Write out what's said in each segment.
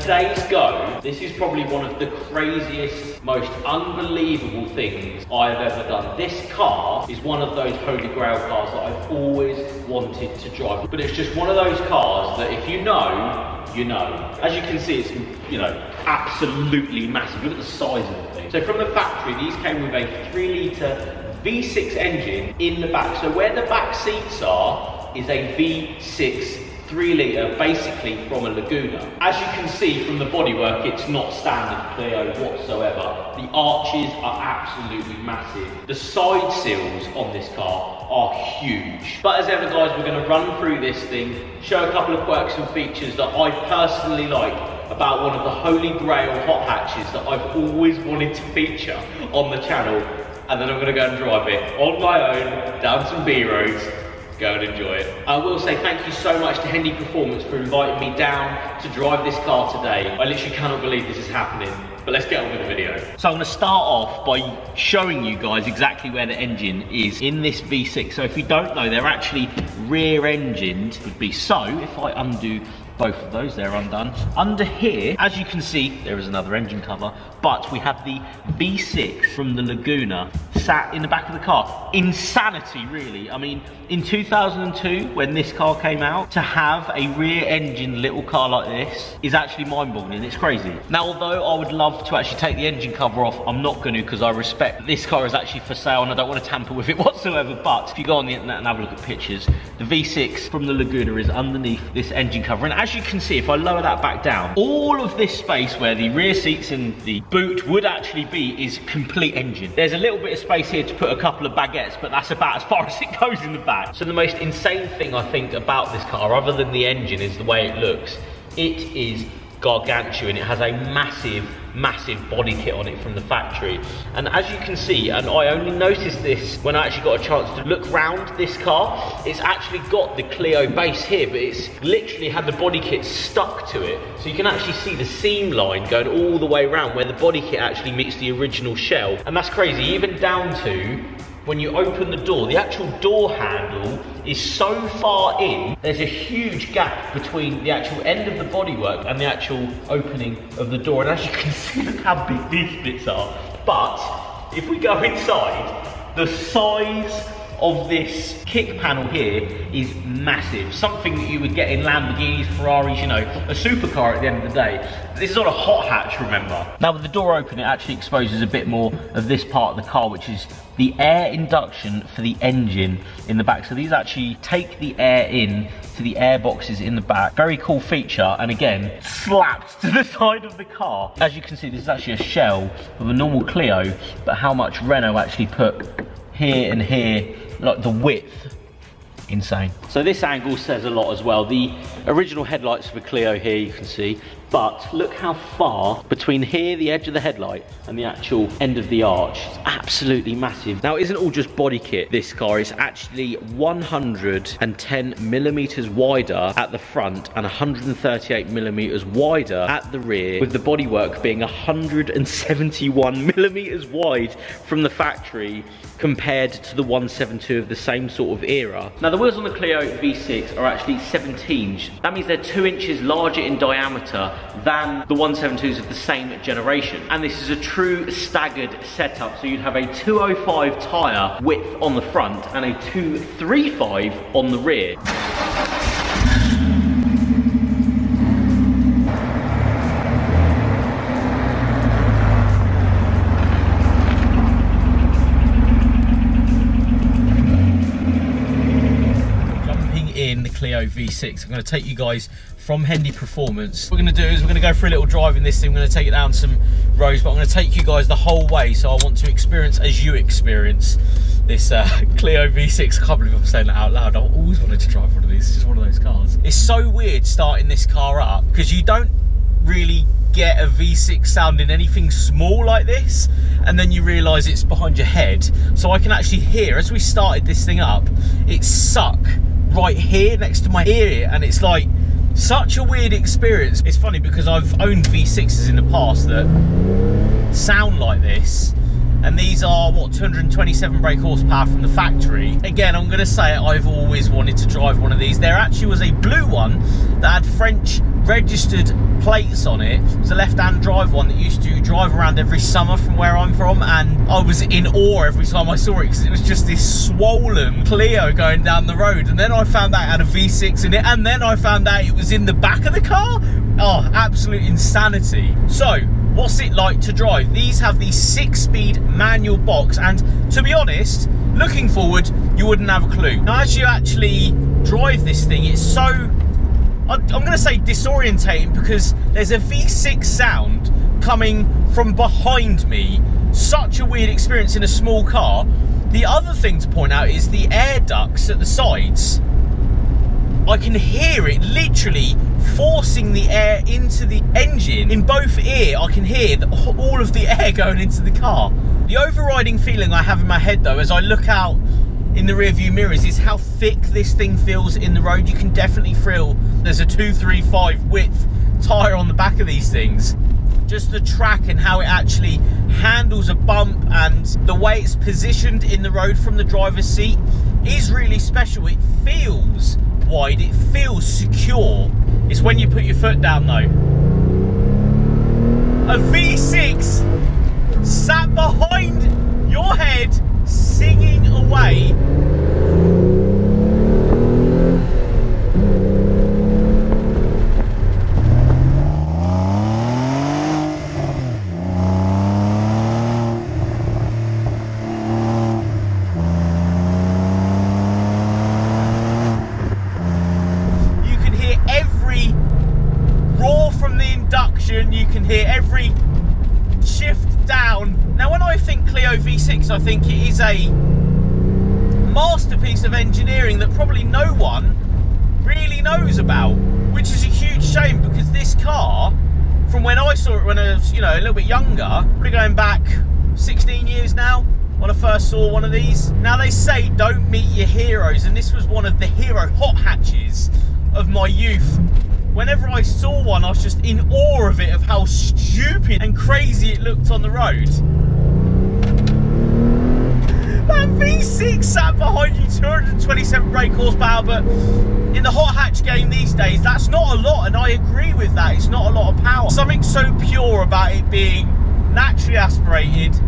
today's go, this is probably one of the craziest, most unbelievable things I've ever done. This car is one of those Holy Grail cars that I've always wanted to drive. But it's just one of those cars that if you know, you know. As you can see, it's, you know, absolutely massive. Look at the size of the thing. So from the factory, these came with a 3-litre V6 engine in the back. So where the back seats are is a V6 3-litre, basically from a Laguna. As you can see from the bodywork, it's not standard Clio whatsoever. The arches are absolutely massive. The side sills on this car are huge. But as ever, guys, we're going to run through this thing, show a couple of quirks and features that I personally like about one of the Holy Grail hot hatches that I've always wanted to feature on the channel, and then I'm going to go and drive it on my own down some B roads. Go and enjoy it. I will say thank you so much to Hendy Performance for inviting me down to drive this car today. I literally cannot believe this is happening, but let's get on with the video. So I'm going to start off by showing you guys exactly where the engine is in this V6. So if you don't know, they're actually rear engined, would be so. If I undo both of those, they're undone. Under here, as you can see, there is another engine cover, but we have the V6 from the Laguna sat in the back of the car. Insanity, really. I mean, in 2002, when this car came out, to have a rear engine little car like this is actually mind-boggling. It's crazy. Now, although I would love to actually take the engine cover off, I'm not going to, because I respect that this car is actually for sale and I don't want to tamper with it whatsoever. But if you go on the internet and have a look at pictures, the V6 from the Laguna is underneath this engine cover. And as you can see, if I lower that back down, all of this space where the rear seats and the boot would actually be is complete engine. There's a little bit of space here to put a couple of baguettes, but that's about as far as it goes in the back. So the most insane thing I think about this car, other than the engine, is the way it looks. It is gargantuan. It has a massive body kit on it from the factory, and as you can see, and I only noticed this when I actually got a chance to look round this car, it's actually got the Clio base here, but it's literally had the body kit stuck to it, so you can actually see the seam line going all the way around where the body kit actually meets the original shell. And that's crazy, even down to when you open the door, the actual door handle is so far in, there's a huge gap between the actual end of the bodywork and the actual opening of the door. And as you can see, look how big these bits are. But if we go inside, the size of this kick panel here is massive. Something that you would get in Lamborghinis, Ferraris, you know, a supercar at the end of the day. This is not a hot hatch, remember. Now with the door open, it actually exposes a bit more of this part of the car, which is the air induction for the engine in the back. So these actually take the air in to the air boxes in the back. Very cool feature, and again, slapped to the side of the car. As you can see, this is actually a shell of a normal Clio, but how much Renault actually put here and here, like the width, insane. So this angle says a lot as well. The original headlights for Clio here, you can see, but look how far between here, the edge of the headlight, and the actual end of the arch. It's absolutely massive. Now, it isn't all just body kit, this car is actually 110 millimeters wider at the front and 138 millimeters wider at the rear, with the bodywork being 171 millimeters wide from the factory compared to the 172 of the same sort of era. Now, the wheels on the Clio V6 are actually 17s. That means they're 2 inches larger in diameter than the 172s of the same generation. And this is a true staggered setup. So you'd have a 205 tyre width on the front and a 235 on the rear. Clio V6. I'm going to take you guys from Hendy Performance. What we're going to do is we're going to go for a little drive in this thing. I'm going to take it down some roads, but I'm going to take you guys the whole way, so I want to experience as you experience this Clio V6. I can't believe I'm saying that out loud. I've always wanted to drive one of these. It's just one of those cars. It's so weird starting this car up because you don't really get a V6 sound in anything small like this, and then you realise it's behind your head. So I can actually hear, as we started this thing up, it suck right here next to my ear, and it's like such a weird experience. It's funny because I've owned V6s in the past that sound like this, and these are what, 227 brake horsepower from the factory. Again, I'm going to say I've always wanted to drive one of these. There actually was a blue one that had French registered plates on it. It was a left-hand drive one that used to drive around every summer from where I'm from, and I was in awe every time I saw it because it was just this swollen Clio going down the road. And then I found out it had a V6 in it, and then I found out it was in the back of the car. Oh, absolute insanity. So what's it like to drive? These have the 6-speed manual box, and to be honest, looking forward, you wouldn't have a clue. Now, as you actually drive this thing, it's so, I'm going to say disorientating, because there's a V6 sound coming from behind me. Such a weird experience in a small car. The other thing to point out is the air ducts at the sides. I can hear it literally forcing the air into the engine. In both ears, I can hear all of the air going into the car. The overriding feeling I have in my head, though, as I look out in the rearview mirrors, is how thick this thing feels in the road. You can definitely feel there's a 235 width tyre on the back of these things. Just the track and how it actually handles a bump, and the way it's positioned in the road from the driver's seat is really special. It feels wide, it feels secure. It's when you put your foot down, though. A V6 sat behind your head singing away. Induction, you can hear every shift down. Now, when I think Clio V6, I think it is a masterpiece of engineering that probably no one really knows about, which is a huge shame, because this car, from when I saw it when I was, you know, a little bit younger, we're going back 16 years now, when I first saw one of these. Now, they say don't meet your heroes, and this was one of the hero hot hatches of my youth. Whenever I saw one, I was just in awe of it, of how stupid and crazy it looked on the road. That V6 sat behind you, 227 brake horsepower, but in the hot hatch game these days, that's not a lot, and I agree with that. It's not a lot of power. Something so pure about it being naturally aspirated.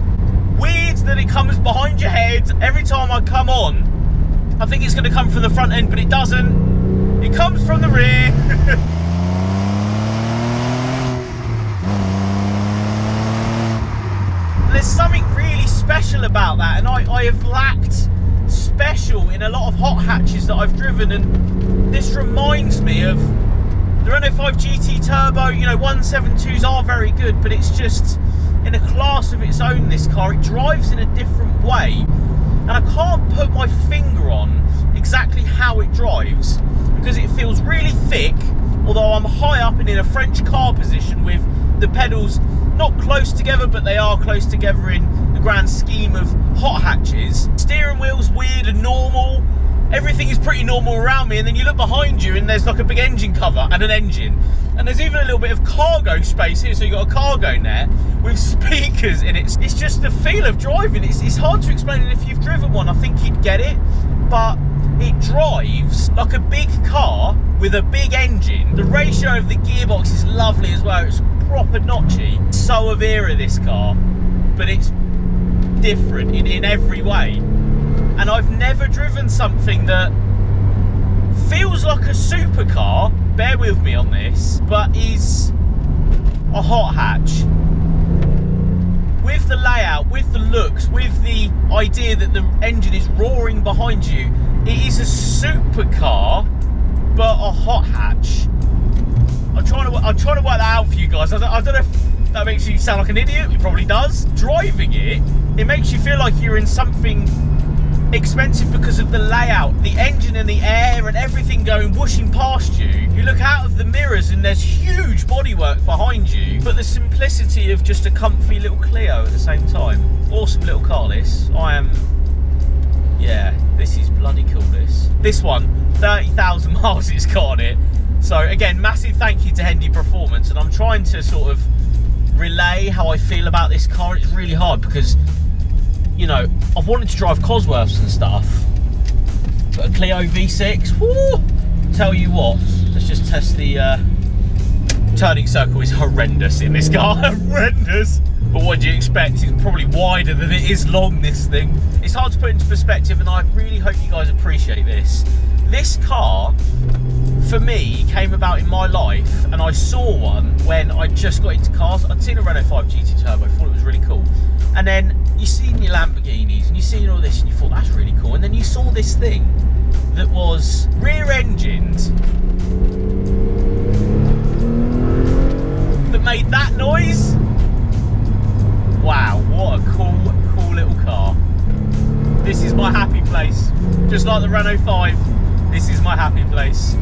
Weird that it comes behind your head. Every time I come on, I think it's going to come from the front end, but it doesn't. It comes from the rear. There's something really special about that, and I have lacked special in a lot of hot hatches that I've driven, and this reminds me of the Renault 5 GT Turbo. You know, 172s are very good, but it's just in a class of its own, this car. It drives in a different way, and I can't put my finger on exactly how it drives, because it feels really thick, although I'm high up and in a French car position with the pedals not close together, but they are close together in the grand scheme of hot hatches. Steering wheel's weird and normal. Everything is pretty normal around me, and then you look behind you and there's like a big engine cover and an engine, and there's even a little bit of cargo space here, so you've got a cargo net with speakers in it. It's just the feel of driving. It's hard to explain, and if you've driven one, I think you'd get it, but it drives like a big car with a big engine. The ratio of the gearbox is lovely as well. It's proper notchy. So Avera, this car, but it's different in every way. And I've never driven something that feels like a supercar, bear with me on this, but is a hot hatch. With the layout, with the looks, with the idea that the engine is roaring behind you, it is a supercar, but a hot hatch. I'm trying to work that out for you guys. I don't know if that makes you sound like an idiot. It probably does. Driving it, it makes you feel like you're in something expensive because of the layout, the engine and the air and everything going whooshing past you. You look out of the mirrors and there's huge bodywork behind you, but the simplicity of just a comfy little Clio at the same time. Awesome little car, this. Yeah, this is bloody cool, this. This one, 30,000 miles it's got on it. So again, massive thank you to Hendy Performance, and I'm trying to sort of relay how I feel about this car. It's really hard because, you know, I've wanted to drive Cosworths and stuff, but a Clio V6, whoo, tell you what, let's just test the turning circle is horrendous in this car, horrendous. But what do you expect? It's probably wider than it is long, this thing. It's hard to put into perspective, and I really hope you guys appreciate this. This car, for me, came about in my life, and I saw one when I just got into cars. I'd seen a Renault 5 GT Turbo, thought it was really cool. And then you seen your Lamborghinis, and you seen all this, and you thought, that's really cool. And then you saw this thing that was rear-engined, that made that noise. Wow, what a cool little car. This is my happy place. Just like the Renault 5, this is my happy place.